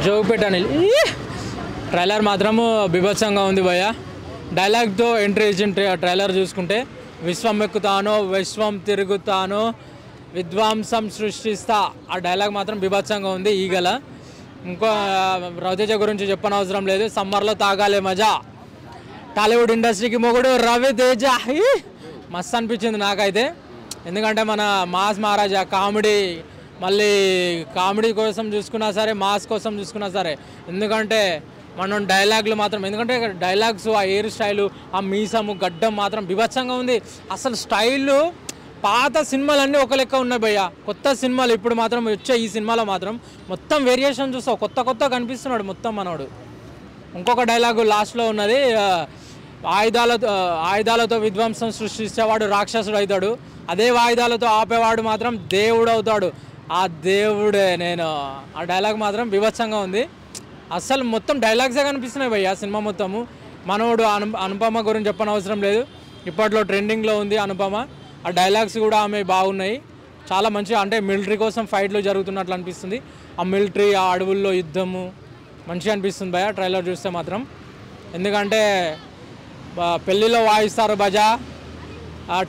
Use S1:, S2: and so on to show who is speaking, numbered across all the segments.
S1: Jogupeta Anil trailer మాత్రము బీభత్సంగా ఉంది భయ్య. డైలాగ్తో ఎంట్రీ ఇచ్చిన ట్రైలర్ చూసుకుంటే విశ్వం ఎక్కుతాను, విశ్వం తిరుగుతాను, విధ్వంసం సృష్టిస్తా, ఆ డైలాగ్ మాత్రం బీభత్సంగా ఉంది. ఈగల ఇంకో రవితేజ గురించి చెప్పనవసరం లేదు. సమ్మర్లో తాగాలే మజా. టాలీవుడ్ ఇండస్ట్రీకి మొగుడు రవితేజ మస్తు అనిపించింది నాకైతే. ఎందుకంటే మన మాస్ మహారాజా కామెడీ, మళ్ళీ కామెడీ కోసం చూసుకున్నా సరే, మాస్ కోసం చూసుకున్నా సరే, ఎందుకంటే మనం డైలాగులు మాత్రం, ఎందుకంటే డైలాగ్స్, ఆ హెయిర్ స్టైలు, ఆ మీసము గడ్డం మాత్రం బీభత్సంగా ఉంది. అసలు స్టైలు పాత సినిమాలన్నీ ఒక లెక్క ఉన్నాయి భయ్య. కొత్త సినిమాలు ఇప్పుడు మాత్రం వచ్చే ఈ సినిమాలో మాత్రం మొత్తం వేరియేషన్ చూస్తావు, కొత్త కనిపిస్తున్నాడు మొత్తం మనోడు. ఇంకొక డైలాగు లాస్ట్లో ఉన్నది, ఆయుధాలతో విధ్వంసం సృష్టించేవాడు రాక్షసుడు అవుతాడు, అదే ఆయుధాలతో ఆపేవాడు మాత్రం దేవుడు అవుతాడు. ఆ దేవుడే నేను. ఆ డైలాగ్ మాత్రం బీభత్సంగా ఉంది. అసలు మొత్తం డైలాగ్సే కనిపిస్తున్నాయి భయ్య సినిమా మొత్తము. మనోడు అనుపమ గురించి చెప్పనవసరం లేదు, ఇప్పట్లో ట్రెండింగ్లో ఉంది అనుపమ. ఆ డైలాగ్స్ కూడా ఆమె బాగున్నాయి, చాలా మంచిగా. అంటే మిలిటరీ కోసం ఫైట్లు జరుగుతున్నట్లు అనిపిస్తుంది. ఆ మిలిటరీ, ఆ అడవుల్లో యుద్ధము మంచిగా అనిపిస్తుంది భయ్య ట్రైలర్ చూస్తే మాత్రం. ఎందుకంటే పెళ్ళిలో వాయిస్తారు బజా,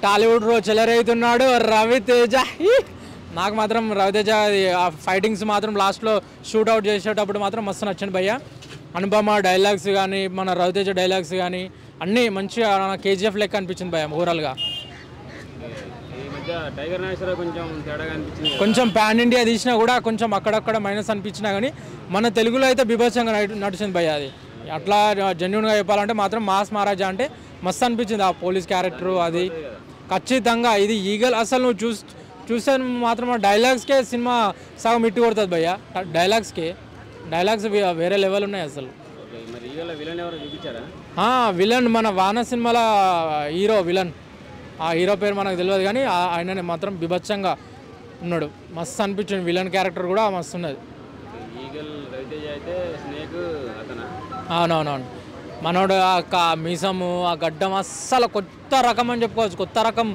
S1: టాలీవుడ్లో చెలరేగుతున్నాడు రవితేజ. నాకు మాత్రం రవితేజ ఆ ఫైటింగ్స్ మాత్రం లాస్ట్లో షూట్అవుట్ చేసేటప్పుడు మాత్రం మస్తు నచ్చింది భయ్య. అనుపమ డైలాగ్స్ కానీ, మన రవితేజ డైలాగ్స్ కానీ అన్నీ మంచిగా కేజీఎఫ్ లెక్క అనిపించింది భయ్య ఓవరాల్గా. కొంచెం పాన్ ఇండియా తీసినా కూడా కొంచెం అక్కడక్కడ మైనస్ అనిపించినా కానీ మన తెలుగులో అయితే బీభత్సంగా నడిచింది భయ్య అది. అట్లా జెన్యున్గా చెప్పాలంటే మాత్రం మాస్ మహారాజా అంటే మస్తు అనిపించింది. ఆ పోలీస్ క్యారెక్టరు అది ఖచ్చితంగా. ఇది ఈగల్ అసలు నువ్వు చూస్తే మాత్రం డైలాగ్స్కే సినిమా సగం ఇట్టు కొడుతుంది భయ్య. డైలాగ్స్ వేరే లెవెల్ ఉన్నాయి అసలు. విలన్ మన వాన సినిమాల హీరో విలన్, ఆ హీరో పేరు మనకు తెలియదు కానీ ఆయననే మాత్రం బీభత్సంగా ఉన్నాడు. మస్తు అనిపించింది. విలన్ క్యారెక్టర్ కూడా మస్తు ఉన్నది. అవునవునవును. మనోడు ఆ మీసము, ఆ గడ్డం అస్సలు కొత్త రకం అని చెప్పుకోవచ్చు. కొత్త రకం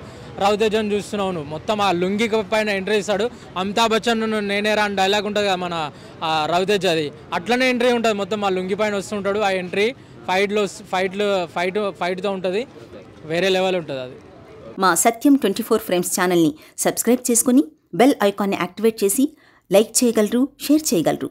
S1: రవితేజని చూస్తున్నావు నువ్వు. మొత్తం ఆ లుంగి పైన ఎంట్రీ ఇస్తాడు. అమితాబ్ బచ్చన్ నేనేరా అని డైలాగ్ ఉంటుంది కదా మన రవితేజ, అది అట్లనే ఎంట్రీ ఉంటుంది. మొత్తం ఆ లుంగి పైన వస్తుంటాడు. ఆ ఎంట్రీ ఫైట్తో ఉంటుంది, వేరే లెవెల్ ఉంటుంది అది.
S2: మా సత్యం 24 ఫ్రేమ్స్ ఛానల్ని సబ్స్క్రైబ్ చేసుకుని బెల్ ఐకాన్ని యాక్టివేట్ చేసి లైక్ చేయగలరు, షేర్ చేయగలరు.